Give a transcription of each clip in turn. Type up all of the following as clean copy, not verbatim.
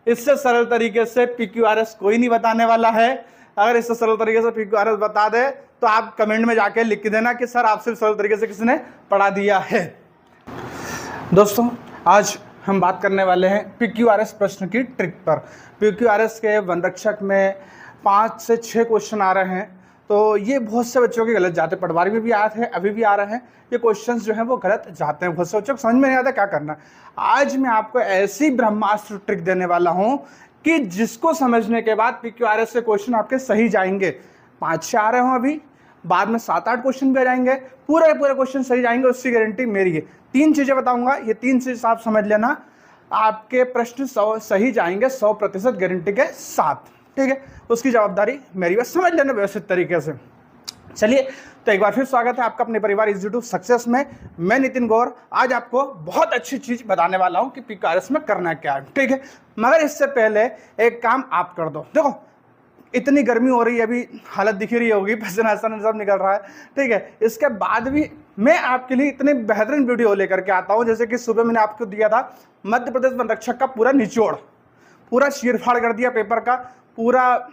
इससे सरल तरीके से PQRS कोई नहीं बताने वाला है। अगर इससे सरल तरीके से PQRS बता दे तो आप कमेंट में जाके लिख देना कि सर आपसे सरल तरीके से किसी ने पढ़ा दिया है। दोस्तों आज हम बात करने वाले हैं PQRS प्रश्न की ट्रिक पर। PQRS के वनरक्षक में 5 से 6 क्वेश्चन आ रहे हैं, तो ये बहुत से बच्चों के गलत जाते हैं। पटवारी में भी आए थे, अभी भी आ रहे हैं। ये क्वेश्चंस जो हैं वो गलत जाते हैं, बहुत से बच्चों को समझ में नहीं आता क्या करना। आज मैं आपको ऐसी ब्रह्मास्त्र ट्रिक देने वाला हूं कि जिसको समझने के बाद PQRS के क्वेश्चन आपके सही जाएंगे। 5-6 आ रहे हो अभी, बाद में 7-8 क्वेश्चन भी आ जाएंगे, पूरे क्वेश्चन सही जाएंगे, उसकी गारंटी मेरी है। 3 चीजें बताऊंगा, ये 3 चीज आप समझ लेना, आपके प्रश्न सही जाएंगे 100% गारंटी के साथ। ठीक है, उसकी जवाबदारी मेरी, बस समझ लेना व्यवस्थित तरीके से। चलिए, तो एक बार फिर स्वागत है आपका अपने परिवार इजी टू सक्सेस में। मैं नितिन गौर आज आपको बहुत अच्छी चीज बताने वाला हूं कि PQRS में करना क्या है। ठीक है, मगर इससे पहले एक काम आप कर दो। देखो इतनी गर्मी हो रही है, अभी हालत दिख रही होगी, पसीना सब निकल रहा है। ठीक है, इसके बाद भी मैं आपके लिए इतने बेहतरीन वीडियो लेकर के आता हूं। जैसे कि सुबह मैंने आपको दिया था मध्य प्रदेश वनरक्षक का पूरा निचोड़, पूरा चीरफाड़ कर दिया पेपर का, पूरा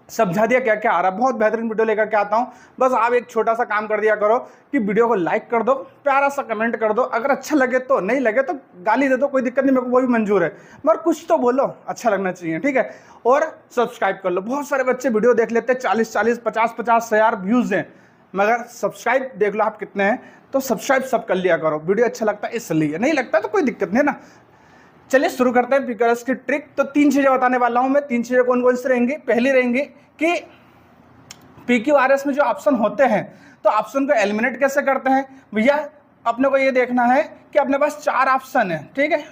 समझा दिया क्या क्या आ रहा है। बहुत बेहतरीन वीडियो लेकर के आता हूं। बस आप एक छोटा सा काम कर दिया करो कि वीडियो को लाइक कर दो, प्यारा सा कमेंट कर दो, अगर अच्छा लगे तो, नहीं लगे तो गाली दे दो, कोई दिक्कत नहीं, मेरे को वो भी मंजूर है, मगर कुछ तो बोलो, अच्छा लगना चाहिए। ठीक है, और सब्सक्राइब कर लो। बहुत सारे बच्चे वीडियो देख लेते हैं, 40-40, 50-50 हजार व्यूज हैं, मगर सब्सक्राइब देख लो आप कितने हैं। तो सब्सक्राइब सब कर लिया करो, वीडियो अच्छा लगता है इसलिए, नहीं लगता तो कोई दिक्कत नहीं ना। चलिए शुरू करते हैं PQRS की ट्रिक। तो 3 चीजें बताने वाला हूं मैं। 3 चीजें कौन कौन सी रहेंगी? पहली रहेंगी कि PQRS में जो ऑप्शन होते हैं तो ऑप्शन को एलिमिनेट कैसे करते हैं। भैया अपने को ये देखना है कि अपने पास 4 ऑप्शन है। ठीक है,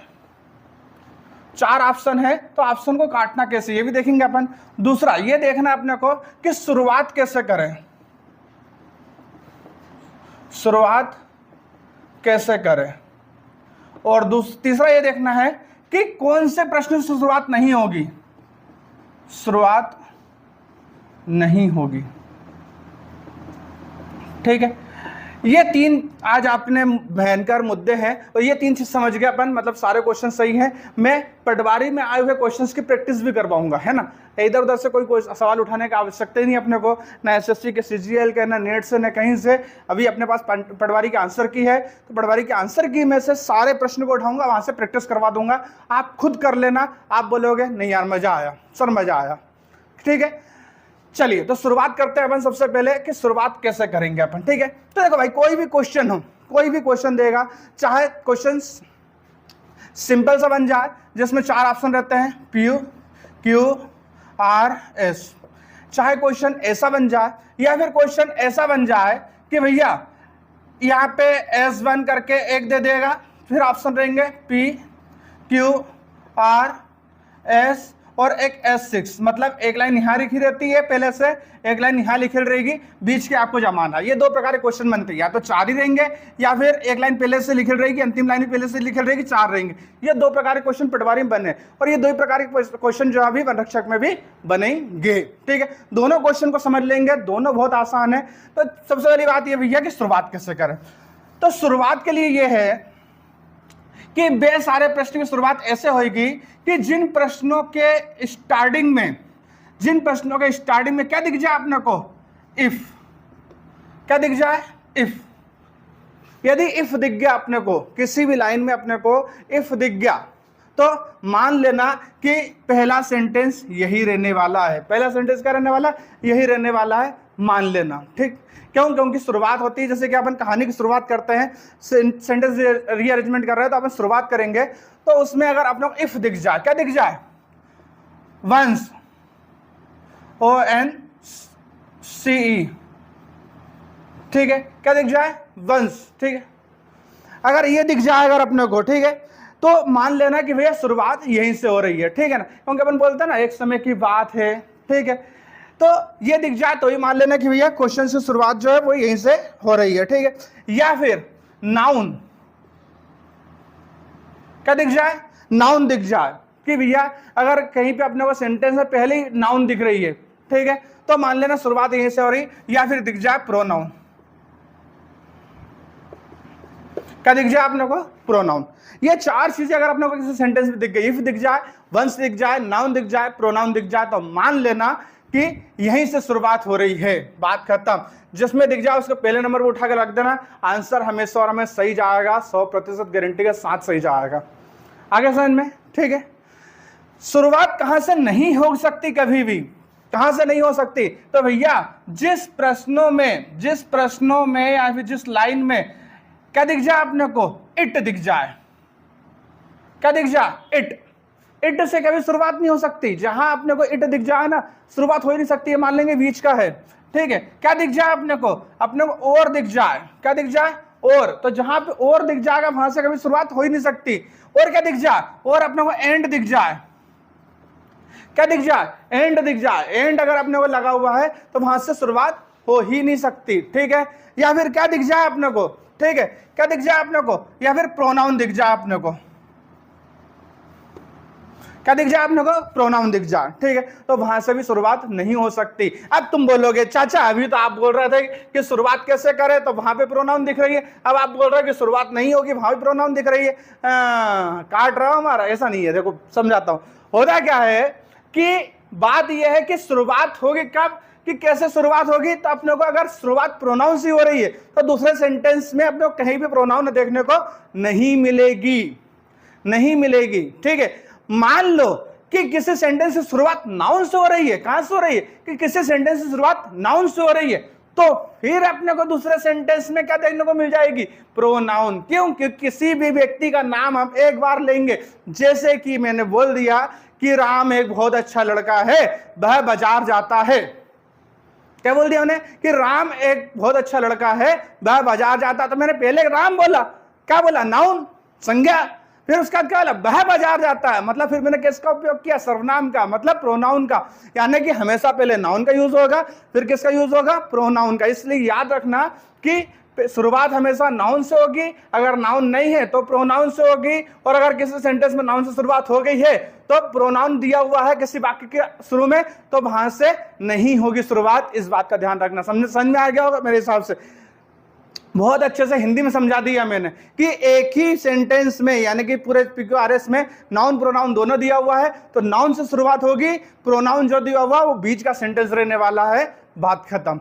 4 ऑप्शन है तो ऑप्शन को काटना कैसे, ये भी देखेंगे अपन। दूसरा ये देखना है अपने को कि शुरुआत कैसे करें, शुरुआत कैसे करें। और तीसरा ये देखना है कि कौन से प्रश्न से शुरुआत नहीं होगी, शुरुआत नहीं होगी। ठीक है, ये 3 आज आपने भयंकर मुद्दे हैं, और ये 3 चीज समझ गए अपन, मतलब सारे क्वेश्चन सही हैं। मैं पटवारी में आए हुए क्वेश्चंस की प्रैक्टिस भी करवाऊंगा, है ना। इधर उधर से कोई सवाल उठाने की आवश्यकता ही नहीं अपने को, ना SSC के CGL के, ना नेट से, ना कहीं से। अभी अपने पास पटवारी के आंसर की है, तो पटवारी के आंसर की में से सारे प्रश्न को उठाऊंगा, वहां से प्रैक्टिस करवा दूंगा। आप खुद कर लेना, आप बोलोगे नहीं यार मजा आया, सर मजा आया। ठीक है, चलिए तो शुरुआत करते हैं अपन सबसे पहले कि शुरुआत कैसे करेंगे अपन। ठीक है, तो देखो भाई, कोई भी क्वेश्चन हो, कोई भी क्वेश्चन देगा, चाहे क्वेश्चन सिंपल सा बन जाए जिसमें 4 ऑप्शन रहते हैं PQRS, चाहे क्वेश्चन ऐसा बन जाए, या फिर क्वेश्चन ऐसा बन जाए कि भैया यहाँ पे S1 करके एक दे देगा, फिर ऑप्शन रहेंगे PQRS और एक S6, मतलब एक लाइन यहाँ लिखी रहती है पहले से, एक लाइन यहाँ लिखी रहेगी, बीच के आपको जमाना। ये 2 प्रकार के क्वेश्चन बनते हैं, या तो 4 ही रहेंगे, या फिर एक लाइन पहले से लिखी रहेगी, अंतिम लाइन पहले से लिखी रहेगी, 4 रहेंगे। ये 2 प्रकार के क्वेश्चन पटवारी में बने, और ये 2 प्रकार के क्वेश्चन जो अभी वनरक्षक में भी बनेंगे। ठीक है, दोनों क्वेश्चन को समझ लेंगे, दोनों बहुत आसान है। तो सबसे पहली बात यह भैया कि शुरुआत कैसे करें। तो शुरुआत के लिए यह है कि बे सारे प्रश्न की शुरुआत ऐसे होगी कि जिन प्रश्नों के स्टार्टिंग में क्या दिख जाए अपने को, इफ, क्या दिख जाए, इफ। यदि इफ दिख गया अपने को, किसी भी लाइन में अपने को इफ दिख गया, तो मान लेना कि पहला सेंटेंस यही रहने वाला है। पहला सेंटेंस क्या रहने वाला, यही रहने वाला है, मान लेना। ठीक, क्यों? क्योंकि शुरुआत होती है, जैसे कि अपन कहानी की शुरुआत करते हैं, सेंटेंस रीअरेंजमेंट कर रहे हैं तो अपन शुरुआत करेंगे, तो उसमें अगर अपने को इफ दिख जाए, क्या दिख जाए, वंस, ONCE। ठीक है, क्या दिख जाए, वंस। ठीक है, अगर ये दिख जाए अगर अपने को, ठीक है, तो मान लेना कि भैया शुरुआत यहीं से हो रही है। ठीक है ना, क्योंकि अपन बोलते हैं ना एक समय की बात है। ठीक है, तो ये दिख जाए तो ये मान लेना कि भैया क्वेश्चन से शुरुआत जो है वो यहीं से हो रही है। ठीक है, या फिर नाउन, क्या दिख जाए, नाउन दिख जाए कि भैया अगर कहीं पे अपने को सेंटेंस में पहले ही नाउन दिख रही है, ठीक है, तो मान लेना शुरुआत यहीं से हो रही। या फिर दिख जाए प्रोनाउन, क्या दिख जाए आपने को? प्रोनाउन। ये चार चीजें अगर आपने को किसी सेंटेंस में दिख गई, इफ दिख जाए, वंस दिख जाए, नाउन दिख जाए, प्रोनाउन दिख जाए, तो मान लेना कि यहीं से शुरुआत हो रही है, बात खत्म। जिसमें दिख जाए उसको पहले नंबर पर उठा के रख देना, आंसर हमेशा और हमें सही जाएगा, 100% गारंटी के साथ सही जाएगा। आगे समझ में? ठीक है। शुरुआत कहां से नहीं हो सकती कभी भी, कहां से नहीं हो सकती? तो भैया जिस प्रश्नों में या फिर जिस लाइन में क्या दिख जाए आपने को? इट दिख जाए। क्या दिख जाए? इट से कभी शुरुआत नहीं हो सकती। जहां आपने को इट दिख जाए ना, शुरुआत हो ही नहीं सकती है। मान लेंगे बीच का है, ठीक है। क्या दिख जाए अपने को? अपने को और दिख जाए। क्या दिख जाए? और। तो जहां पे और दिख जाएगा वहां से कभी शुरुआत हो ही नहीं सकती। और क्या दिख जाए? और अपने को एंड दिख जाए। क्या दिख जाए? एंड दिख जाए। एंड अगर अपने को लगा हुआ है तो वहां से शुरुआत हो ही नहीं सकती, ठीक है। या फिर क्या दिख जाए अपने को? ठीक है, क्या दिख जाए अपने को? या फिर प्रोनाउन दिख जाए अपने को। क्या दिख जाए अपने को? प्रोनाउन दिख जाए, ठीक है। तो वहां से भी शुरुआत नहीं हो सकती। अब तुम बोलोगे चाचा अभी तो आप बोल रहे थे कि शुरुआत कैसे करें, तो वहां पे प्रोनाउन दिख रही है। अब आप बोल रहे हो कि शुरुआत नहीं होगी, वहां भी प्रोनाउन दिख रही है। काट रहा हूं हमारा, ऐसा नहीं है। देखो समझाता हूं। होता क्या है कि बात यह है कि शुरुआत होगी कब, कि कैसे शुरुआत होगी। तो अपने को अगर शुरुआत प्रोनाउन से हो रही है तो दूसरे सेंटेंस में अपने को कहीं भी प्रोनाउन देखने को नहीं मिलेगी, नहीं मिलेगी, ठीक है। मान लो कि किसी सेंटेंस की शुरुआत नाउन से हो रही है। कहां से हो रही है? कि किसी सेंटेंस की शुरुआत नाउन से हो रही है, तो फिर अपने को दूसरे सेंटेंस में क्या देखने को मिल जाएगी? प्रोनाउन। क्यों? क्योंकि किसी भी व्यक्ति का नाम हम एक बार लेंगे, जैसे कि मैंने बोल दिया कि राम एक बहुत अच्छा लड़का है, वह बाजार जाता है। क्या बोल दिया मैंने? कि राम एक बहुत अच्छा लड़का है, वह बाजार जाता। तो मैंने पहले राम बोला, क्या बोला? नाउन, संज्ञा। फिर उसका क्या बोला? वह बाजार जाता है। मतलब फिर मैंने किसका उपयोग किया? सर्वनाम का, मतलब प्रोनाउन का। यानी कि हमेशा पहले नाउन का यूज होगा, फिर किसका यूज होगा? प्रोनाउन का। इसलिए याद रखना कि शुरुआत हमेशा नाउन से होगी, अगर नाउन नहीं है तो प्रोनाउन से होगी, और अगर किसी सेंटेंस में नाउन से शुरुआत हो गई है तो प्रोनाउन दिया हुआ है किसी वाक्य के शुरू में, तो वहां से नहीं होगी शुरुआत। इस बात का ध्यान रखना। समझ में आ गया होगा मेरे हिसाब से। बहुत अच्छे से हिंदी में समझा दिया मैंने कि एक ही सेंटेंस में, यानी कि पूरे PQRS में नाउन प्रोनाउन दोनों दिया हुआ है, तो नाउन से शुरुआत होगी, प्रोनाउन जो दिया हुआ वो बीच का सेंटेंस रहने वाला है, बात खत्म।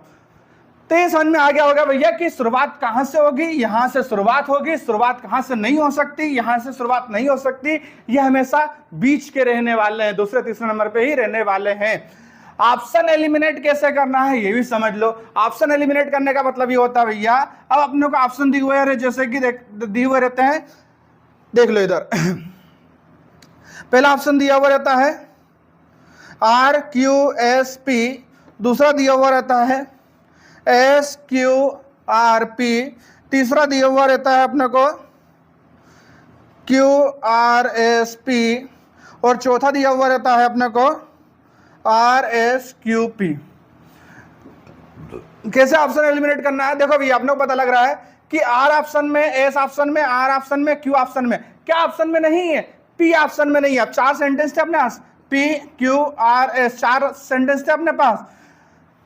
तो ये समझ में आ गया होगा भैया कि शुरुआत कहां से होगी? यहां से शुरुआत होगी। शुरुआत कहां से नहीं हो सकती? यहां से शुरुआत नहीं हो सकती। ये हमेशा बीच के रहने वाले हैं, दूसरे तीसरे नंबर पे ही रहने वाले हैं। ऑप्शन एलिमिनेट कैसे करना है ये भी समझ लो। ऑप्शन एलिमिनेट करने का मतलब ये होता है भैया, अब अपने को ऑप्शन दिए हुए हैं, जैसे कि दिए हुए रहते हैं, देख लो इधर। पहला ऑप्शन दिया हुआ रहता है RQSP, दूसरा दिया हुआ रहता है SQRP, तीसरा दिया हुआ रहता है अपने को QRSP, और चौथा दिया हुआ रहता है अपने को RSQP। कैसे ऑप्शन एलिमिनेट करना है? देखो भैया, अपने को पता लग रहा है कि R ऑप्शन में, S ऑप्शन में, R ऑप्शन में, Q ऑप्शन में। क्या ऑप्शन में नहीं है? P ऑप्शन में नहीं है। अब 4 सेंटेंस थे अपने पास, P Q R S, 4 sentence थे अपने पास।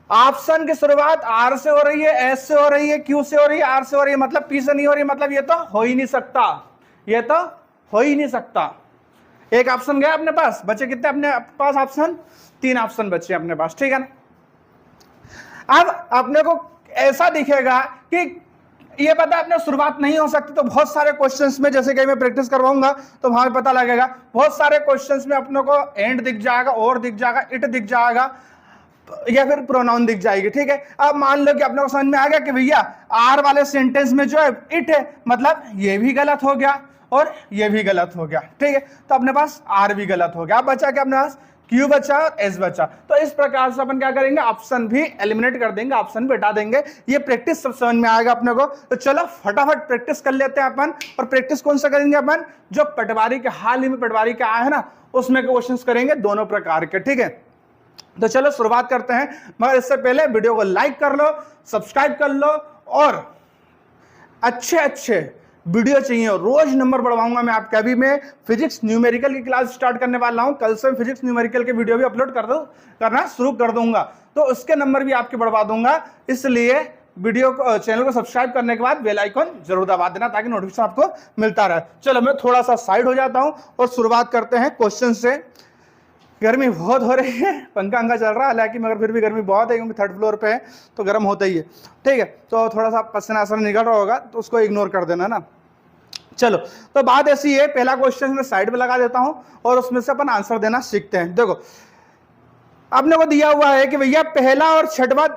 ऑप्शन की शुरुआत R से हो रही है, S से हो रही है, Q से हो रही है, R से हो रही है, मतलब P से नहीं हो रही है। मतलब ये तो हो ही नहीं सकता, ये तो हो ही नहीं सकता। एक ऑप्शन गया अपने पास, बचे कितने अपने पास ऑप्शन? 3 ऑप्शन बचे अपने पास, ठीक है ना। अब अपने को ऐसा दिखेगा कि ये पता अपने शुरुआत नहीं हो सकती, तो बहुत सारे क्वेश्चंस में, जैसे कि मैं प्रैक्टिस करवाऊंगा तो वहां पता लगेगा, बहुत सारे क्वेश्चंस में अपने को एंड दिख जाएगा, और दिख जाएगा, इट दिख जाएगा, या फिर प्रोनाउन दिख जाएगी, ठीक है। अब मान लो कि अपने को समझ में आ गया कि भैया आर वाले सेंटेंस में जो है इट है, मतलब ये भी गलत हो गया और ये भी गलत हो गया, ठीक है। तो अपने पास आर भी गलत हो गया। अब बचा क्या अपने पास? क्यू बचा और एस बचा। तो इस प्रकार से अपन क्या करेंगे? ऑप्शन भी एलिमिनेट कर देंगे, ऑप्शन भी हटा देंगे। ये प्रैक्टिस सब समझ में आएगा अपने को। तो चलो फटाफट प्रैक्टिस कर लेते हैं अपन। और प्रैक्टिस कौन सा करेंगे अपन? जो पटवारी के हाल ही में पटवारी के आए हैं ना, उसमें क्वेश्चंस करेंगे दोनों प्रकार के, ठीक है। तो चलो शुरुआत करते हैं, मगर इससे पहले वीडियो को लाइक कर लो, सब्सक्राइब कर लो, और अच्छे अच्छे वीडियो चाहिए। रोज नंबर बढ़वाऊंगा मैं आपका। अभी मैं फिजिक्स न्यूमेरिकल की क्लास स्टार्ट करने वाला हूं। कल से फिजिक्स न्यूमेरिकल के वीडियो भी अपलोड करना शुरू कर दूंगा, तो उसके नंबर भी आपके बढ़वा दूंगा। इसलिए वीडियो को चैनल को सब्सक्राइब करने के बाद बेल आइकन जरूर दबा देना ताकि नोटिफिकेशन आपको मिलता रहे। चलो मैं थोड़ा सा साइड हो जाता हूं और शुरुआत करते हैं क्वेश्चन से। गर्मी बहुत हो रही है, पंखा अंखा चल रहा है हालांकि, मगर फिर भी गर्मी बहुत है क्योंकि थर्ड फ्लोर पे है तो गर्म होता ही है। ठीक है, तो थोड़ा सा पसीना असर निकल रहा होगा तो उसको इग्नोर कर देना ना। चलो तो बात ऐसी है, पहला क्वेश्चन मैं साइड में लगा देता हूं और उसमें से अपन आंसर देना सीखते हैं। देखो अपने को दिया हुआ है कि भैया पहला और छठवां,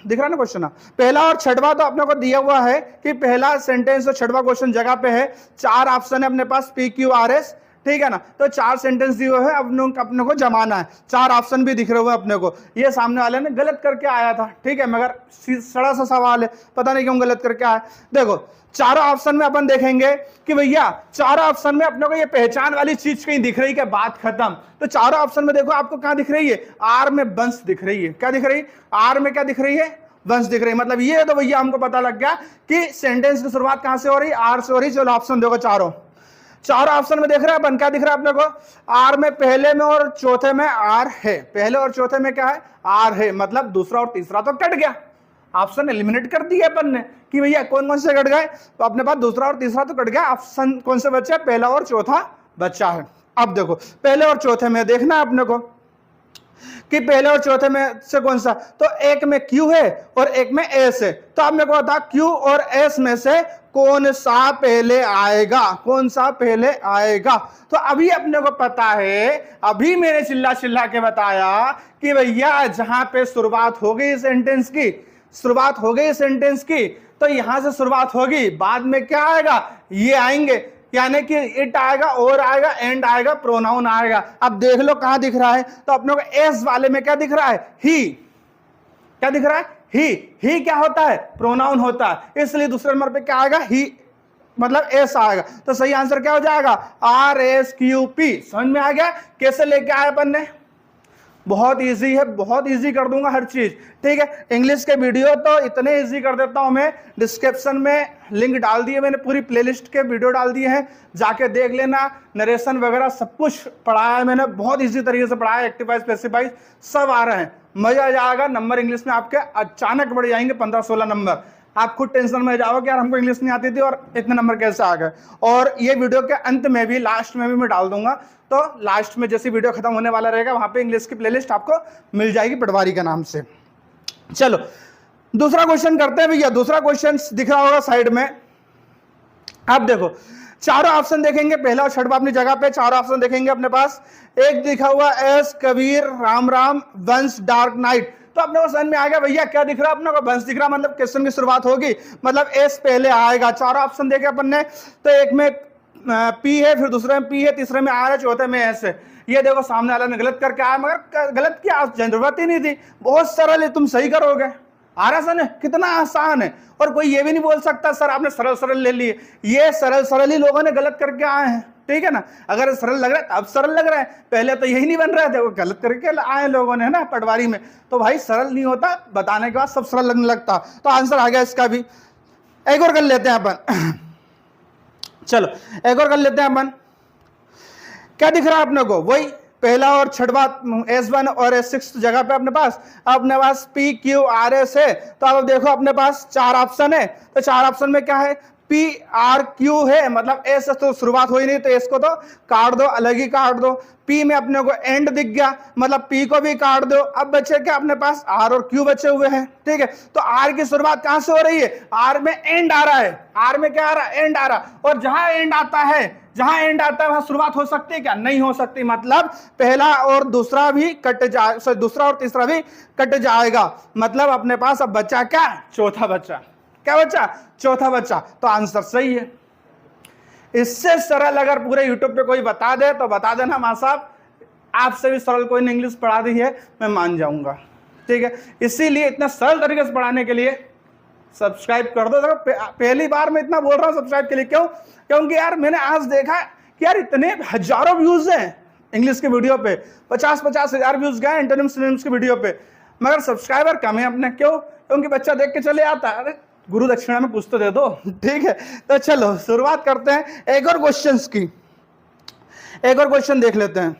दिख रहा ना क्वेश्चन, पहला और छठवां तो अपने को दिया हुआ है कि पहला सेंटेंस और छठवां क्वेश्चन जगह पे है, 4 ऑप्शन है अपने पास PQRS, ठीक है ना। तो 4 सेंटेंस दिए हुए हैं, अपने को जमाना है, 4 ऑप्शन भी दिख रहे हुए अपने को। ये सामने वाले ने गलत करके आया था, ठीक है, मगर सड़ा सा सवाल है, पता नहीं क्यों गलत करके आया। देखो चारों ऑप्शन में अपन देखेंगे कि भैया चारों ऑप्शन में अपने को ये पहचान वाली चीज कहीं दिख रही है, बात खत्म। तो चारों ऑप्शन में देखो आपको क्या दिख रही है, आर में वंश दिख रही है। क्या दिख रही है, आर में क्या दिख रही है, वंश दिख रही है। मतलब ये तो भैया हमको पता लग गया कि सेंटेंस की शुरुआत कहां से हो रही है, आर से हो रही है। चलो ऑप्शन देखो, चारों ऑप्शन में देख रहे हैं अपन, क्या दिख रहा है अपने को, आर में पहले में और चौथे में आर है, पहले और चौथे में क्या है, आर है। मतलब दूसरा और तीसरा तो कट गया, ऑप्शन एलिमिनेट कर दिया अपन ने कि भैया कौन कौन से कट गए, तो अपने पास दूसरा और तीसरा तो कट गया, ऑप्शन कौन से बच्चा है, पहला और चौथा बच्चा है। अब देखो पहले और चौथे में देखना है अपने को कि पहले और चौथे में से कौन सा, तो एक में Q है और एक में S है। तो अब मेरे को बता Q और S में से कौन सा पहले आएगा, कौन सा पहले आएगा। तो अभी अपने को पता है, अभी मैंने चिल्ला चिल्ला के बताया कि भैया जहां पे शुरुआत हो गई सेंटेंस की, शुरुआत हो गई सेंटेंस की, तो यहां से शुरुआत होगी, बाद में क्या आएगा, ये आएंगे, यानी कि इट आएगा, और आएगा, एंड आएगा, प्रोनाउन आएगा। अब देख लो कहां दिख रहा है, तो अपने को एस वाले में क्या दिख रहा है, ही। क्या दिख रहा है, ही क्या होता है, प्रोनाउन होता है, इसलिए दूसरे नंबर पे क्या आएगा, ही, मतलब एस आएगा। तो सही आंसर क्या हो जाएगा, RSQP। समझ में आ गया कैसे लेके आए अपन ने, बहुत इजी है, बहुत इजी कर दूंगा हर चीज, ठीक है। इंग्लिश के वीडियो तो इतने इजी कर देता हूं मैं, डिस्क्रिप्शन में लिंक डाल दिए मैंने, पूरी प्लेलिस्ट के वीडियो डाल दिए हैं, जाके देख लेना। नरेशन वगैरह सब कुछ पढ़ाया है मैंने, बहुत इजी तरीके से पढ़ाया, एक्टिवाइज स्पेसिफाइज सब आ रहे हैं, मजा आ जाएगा। नंबर इंग्लिश में आपके अचानक बढ़ जाएंगे, 15-16 नंबर। आप खुद टेंशन में जाओगे यार हमको इंग्लिश नहीं आती थी और इतने नंबर कैसे आ गए। और ये वीडियो के अंत में भी, लास्ट में भी मैं डाल दूंगा, तो लास्ट में जैसे वीडियो खत्म होने वाला रहेगा वहां पे इंग्लिश की प्लेलिस्ट आपको मिल जाएगी पटवारी के नाम से। चलो दूसरा क्वेश्चन करते हैं भैया। दूसरा क्वेश्चन दिख रहा होगा साइड में, आप देखो चारों ऑप्शन देखेंगे, पहला और छठवां अपनी जगह पे, चारों ऑप्शन देखेंगे अपने पास। एक दिखा हुआ एस कबीर राम राम वंश डार्क नाइट, तो अपने को समझ में आ गया भैया क्या दिख रहा है, अपने को वंश दिख रहा, मतलब क्वेश्चन की शुरुआत होगी, मतलब एस पहले आएगा। चारों ऑप्शन देखे अपन ने, तो एक में पी है, फिर दूसरे में पी है, तीसरे में आर है, चौथे में एस है। ये देखो सामने वाला ने गलत करके आया, मगर गलत की जरूरत ही नहीं थी, बहुत सरल है, तुम सही करोगे, आसान है, कितना आसान है। और कोई ये भी नहीं बोल सकता सर आपने सरल सरल ले लिए, ये सरल सरल ही लोगों ने गलत करके आए हैं, ठीक है ना। अगर सरल लग रहा है अब सरल लग रहा है, पहले तो यही नहीं बन रहे थे, वो गलत करके आए लोगों ने, है ना, पटवारी में। तो भाई सरल नहीं होता, बताने के बाद सब सरल लगने लगता। तो आंसर आ गया इसका भी। एक और कर लेते हैं अपन, चलो एक और कर लेते हैं अपन। क्या दिख रहा है अपने को, वही पहला और छठवा S1 और S6 जगह पे अपने पास PQRS है। तो अब देखो अपने पास 4 ऑप्शन है, तो 4 ऑप्शन में क्या है, PRQ है, मतलब S तो शुरुआत हो ही नहीं, तो S को तो काट दो, अलग ही काट दो। P में अपने को एंड दिख गया, मतलब P को भी काट दो। अब बचे क्या अपने पास, R और Q बचे हुए हैं, ठीक है। तो R की शुरुआत कहां से हो रही है, R में एंड आ रहा है, R में क्या आ रहा है, एंड आ रहा। और जहां एंड आता है, जहां एंड आता है वहां शुरुआत हो सकती है क्या, नहीं हो सकती। मतलब पहला और दूसरा भी कट जाए, दूसरा और तीसरा भी कट जाएगा। मतलब अपने पास अब बच्चा क्या, चौथा बच्चा, क्या बच्चा, चौथा बच्चा। तो आंसर सही है। इससे सरल अगर पूरे यूट्यूब पे कोई बता दे तो बता देना मां साहब, आपसे भी सरल कोई ने इंग्लिश पढ़ा दी है, मैं मान जाऊंगा, ठीक है। इसीलिए इतना सरल तरीके से पढ़ाने के लिए सब्सक्राइब कर दो। पहली बार मैं इतना बोल रहा हूं सब्सक्राइब के लिए, क्यों, क्योंकि यार मैंने आज देखा कि यार इतने हजारों व्यूज हैं इंग्लिश के वीडियो पे, 50-50 हजार व्यूज गए एंटोनिम्स सिनोनिम्स के वीडियो पे, मगर सब्सक्राइबर कम है अपने। क्यों, क्योंकि बच्चा देख के चले आता है, अरे गुरु दक्षिणा में कुछ तो दे दो, ठीक है। तो चलो शुरुआत करते हैं एक और क्वेश्चन की, एक और क्वेश्चन देख लेते हैं।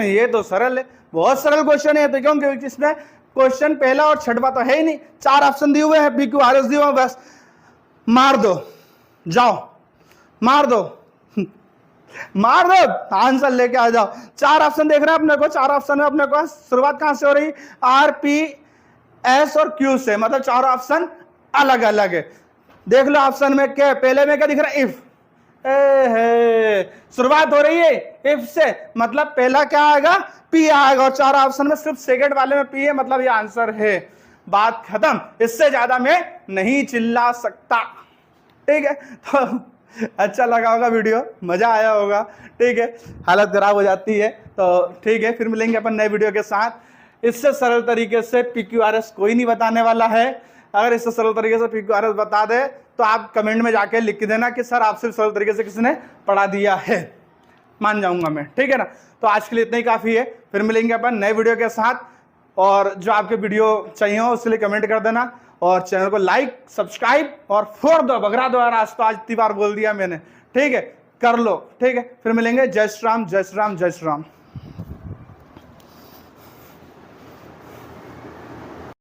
ये तो सरल है, बहुत सरल क्वेश्चन है। तो क्यों, क्योंकि इसमें क्वेश्चन पहला और छठवा तो है ही नहीं, 4 ऑप्शन दिए हुए हैं, PQRS दिए हुए हैं, बस मार दो, जाओ मार दो मार दो, आंसर लेके आ जाओ। 4 ऑप्शन देख रहे हैं अपने को, 4 ऑप्शन है अपने को। शुरुआत कहां से हो रही? R, P, S और Q से, मतलब 4 ऑप्शन अलग अलग है। देख लो ऑप्शन में क्या, पहले में क्या दिख रहा है? इफ। शुरुआत हो रही है इफ से, मतलब पहला क्या आएगा? P आएगा, और 4 ऑप्शन में सिर्फ सेकंड वाले में P है, मतलब ये आंसर है। बात खत्म, इससे ज्यादा मैं नहीं चिल्ला सकता। ठीक है, तो अच्छा लगा होगा वीडियो, मजा आया होगा। ठीक है, हालत खराब हो जाती है तो ठीक है, फिर मिलेंगे अपन नए वीडियो के साथ। इससे सरल तरीके से PQRS कोई नहीं बताने वाला है। अगर इससे सरल तरीके से PQRS बता दे तो आप कमेंट में जाके लिख देना कि सर आपसे सरल तरीके से किसी ने पढ़ा दिया है, मान जाऊंगा मैं। ठीक है ना, तो आज के लिए इतना ही काफी है, फिर मिलेंगे अपन नए वीडियो के साथ। और जो आपके वीडियो चाहिए हो उसके लिए कमेंट कर देना, और चैनल को लाइक सब्सक्राइब और फोड़ दो, बगरा दो यार, आज तो आज इतनी बार बोल दिया मैंने। ठीक है, कर लो। ठीक है, फिर मिलेंगे। जय श्री राम, जय श्री राम, जय श्री राम।